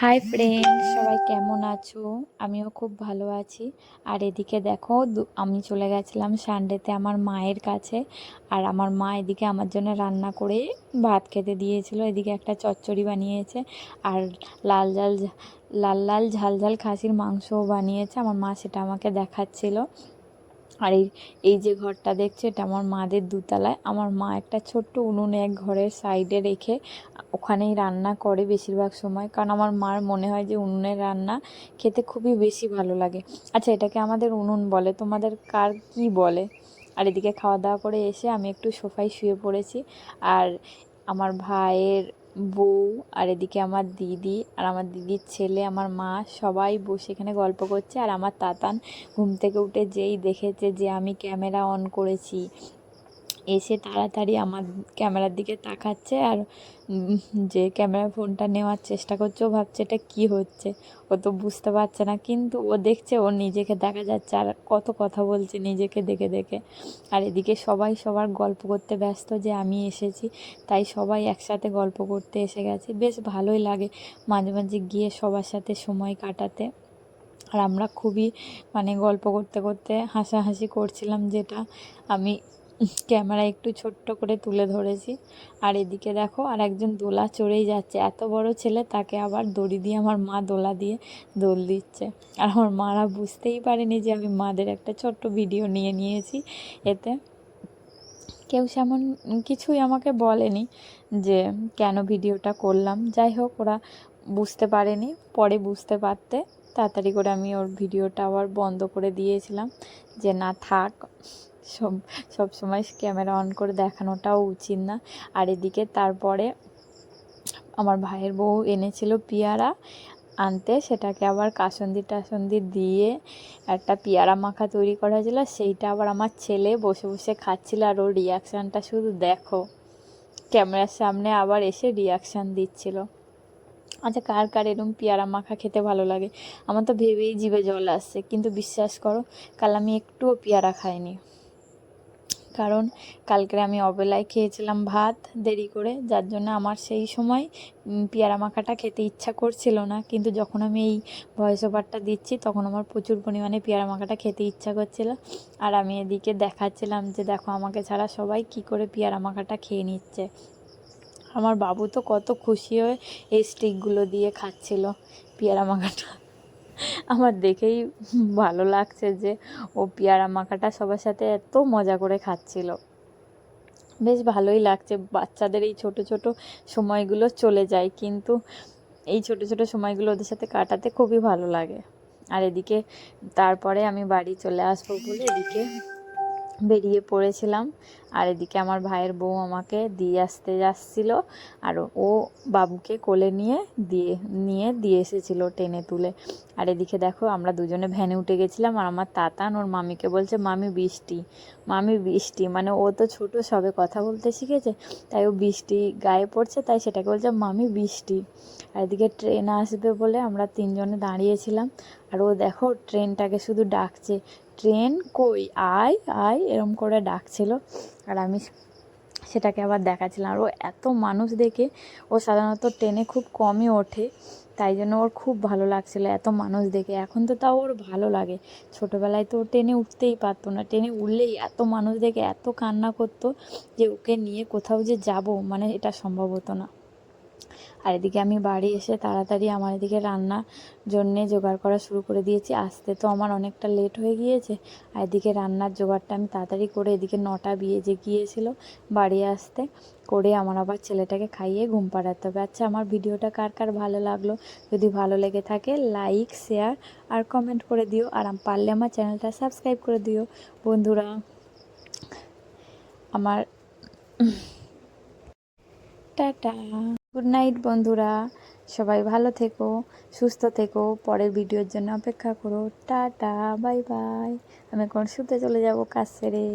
Hi friend, সবাই কেমন আছো? আমিও খুব ভালো আছি। আর এদিকে দেখো, আমি চলে গেছিলাম সানডেতে আমার মায়ের কাছে। আর আমার মা এদিকে আমার জন্য রান্না করে ভাত খেতে দিয়েছিল। এদিকে একটা চচ্চড়ি বানিয়েছে আর লাল লাল লাল লাল ঝাল ঝাল খাসির মাংসও বানিয়েছে। আমার মা সেটা আমাকে দেখাচ্ছিল। আর এই যে ঘরটা দেখছো, এটা আমার মাদের দোতলায়। আমার মা একটা ছোট্ট উনুন এক ঘরের সাইডে রেখে ওখানেই রান্না করে বেশিরভাগ সময়, কারণ আমার মার মনে হয় যে উনুনের রান্না খেতে খুবই বেশি ভালো লাগে। আচ্ছা, এটাকে আমাদের উনুন বলে, তোমাদের কার কি বলে? আর এদিকে খাওয়া দাওয়া করে এসে আমি একটু সোফায় শুয়ে পড়েছি। আর আমার ভাইয়ের বউ আর এদিকে আমার দিদি আর আমার দিদির ছেলে, আমার মা, সবাই বসে এখানে গল্প করছে। আর আমার তাতান ঘুম থেকে উঠে যেই দেখেছে যে আমি ক্যামেরা অন করেছি, এসে তাড়াতাড়ি আমার ক্যামেরার দিকে তাকাচ্ছে। আর যে ক্যামেরা ফোনটা নেওয়ার চেষ্টা করছে, ও ভাবছে এটা কী হচ্ছে, ও তো বুঝতে পারছে না, কিন্তু ও দেখছে ওর নিজেকে দেখা যাচ্ছে আর কত কথা বলছে নিজেকে দেখে দেখে। আর এদিকে সবাই সবার গল্প করতে ব্যস্ত যে আমি এসেছি, তাই সবাই একসাথে গল্প করতে এসে গেছে। বেশ ভালোই লাগে মাঝে মাঝে গিয়ে সবার সাথে সময় কাটাতে। আর আমরা খুবই গল্প করতে করতে হাসাহাসি করছিলাম, যেটা আমি ক্যামেরা একটু ছোট্ট করে তুলে ধরেছি। আর এদিকে দেখো, আর একজন দোলা চড়েই যাচ্ছে, এত বড় ছেলে, তাকে আবার দড়ি দিয়ে আমার মা দোলা দিয়ে দোল দিচ্ছে। আর আমার মারা বুঝতেই পারেনি যে আমি মাদের একটা ছোট্ট ভিডিও নিয়ে নিয়েছি। এতে কেউ সেমন কিছুই আমাকে বলেনি যে কেন ভিডিওটা করলাম। যাই হোক, ওরা বুঝতে পারেনি, পরে বুঝতে পারতে তাড়াতাড়ি করে আমি ওর ভিডিওটা আবার বন্ধ করে দিয়েছিলাম, যে না থাক, সব সময় ক্যামেরা অন করে দেখানোটাও উচিত না। আর এদিকে তারপরে আমার ভাইয়ের বউ এনেছিল পেয়ারা আনতে, সেটাকে আবার কাসুন্দি টাসুন্দি দিয়ে একটা পেয়ারা মাখা তৈরি করা হয়েছিল, সেইটা আবার আমার ছেলে বসে বসে খাচ্ছিল। আর ওর রিয়াকশানটা শুধু দেখো, ক্যামেরার সামনে আবার এসে রিয়াকশান দিচ্ছিল। আচ্ছা, কার কার এরকম পেয়ারা মাখা খেতে ভালো লাগে? আমার তো ভেবেই জিভে জল আসছে, কিন্তু বিশ্বাস করো, কাল আমি একটুও পেয়ারা খাইনি। কারণ কালকে আমি অবেলায় খেয়েছিলাম ভাত দেরি করে, যার জন্য আমার সেই সময় পেয়ারা মাখাটা খেতে ইচ্ছা করছিল না। কিন্তু যখন আমি এই ভয়েস ওভারটা দিচ্ছি, তখন আমার প্রচুর পরিমাণে পেয়ারা মাখাটা খেতে ইচ্ছা করছিল। আর আমি এদিকে দেখাচ্ছিলাম যে দেখো, আমাকে ছাড়া সবাই কি করে পেয়ারা মাখাটা খেয়ে নিচ্ছে। আমার বাবু তো কত খুশি হয়ে এই স্টিকগুলো দিয়ে খাচ্ছিল পেয়ারা মাখাটা। আমার দেখেই ভালো লাগছে যে ও পেয়ারা মাখাটা সবার সাথে এত মজা করে খাচ্ছিল। বেশ ভালোই লাগছে, বাচ্চাদের এই ছোট ছোট সময়গুলো চলে যায়, কিন্তু এই ছোট ছোট সময়গুলো ওদের সাথে কাটাতে খুবই ভালো লাগে। আর এদিকে তারপরে আমি বাড়ি চলে আসবো বলে এদিকে বেরিয়ে পড়েছিলাম। আর এদিকে আমার ভাইয়ের বউ আমাকে দিয়ে আসতে যাচ্ছিলো, আর ও বাবুকে কোলে নিয়ে এসেছিলো টেনে তুলে। আর এদিকে দেখো, আমরা দুজনে ভ্যানে উঠে গেছিলাম। আর আমার তাতান ওর মামিকে বলছে মামি বৃষ্টি, মামি বৃষ্টি, ও তো ছোট, সবে কথা বলতে শিখেছে, তাই ও বৃষ্টি গায়ে পড়ছে, তাই সেটাকে বলছে মামি বৃষ্টি। আর এদিকে ট্রেন আসবে বলে আমরা তিনজনে দাঁড়িয়েছিলাম। আর ও দেখো ট্রেনটাকে শুধু ডাকছে, ট্রেন কই, আয় আয়, এরম করে ডাকছিল। আর আমি সেটাকে আবার দেখাচ্ছিলাম। আর ও এত মানুষ দেখে, ও সাধারণত ট্রেনে খুব কমই ওঠে, তাই জন্য ওর খুব ভালো লাগছিলো এত মানুষ দেখে। এখন তো তাও ওর ভালো লাগে, ছোটোবেলায় তো ও ট্রেনে উঠতেই পারতো না, ট্রেনে উঠলেই এত মানুষ দেখে এত কান্না করতো যে ওকে নিয়ে কোথাও যে যাব, এটা সম্ভব হতো না। আর এদিকে আমি বাড়ি এসে তাড়াতাড়ি আমার এদিকে রান্নার জন্যে জোগাড় করা শুরু করে দিয়েছি। আসতে তো আমার অনেকটা লেট হয়ে গিয়েছে। আর এদিকে রান্নার জোগাড়টা আমি তাড়াতাড়ি করে, এদিকে 9টা বেজে গিয়েছিল বাড়ি আসতে, করে আমার আবার ছেলেটাকে খাইয়ে ঘুম পাড়াতে হবে। আচ্ছা, আমার ভিডিওটা কার কার ভালো লাগলো? যদি ভালো লেগে থাকে লাইক, শেয়ার আর কমেন্ট করে দিও। আর পারলে আমার চ্যানেলটা সাবস্ক্রাইব করে দিও বন্ধুরা। আমার টাটা, গুড নাইট বন্ধুরা, সবাই ভালো থেকো, সুস্থ থেকো, পরের ভিডিওর জন্য অপেক্ষা করো। Tata, bye bye. আমি এখন শুতে চলে যাব কাজ সেরে।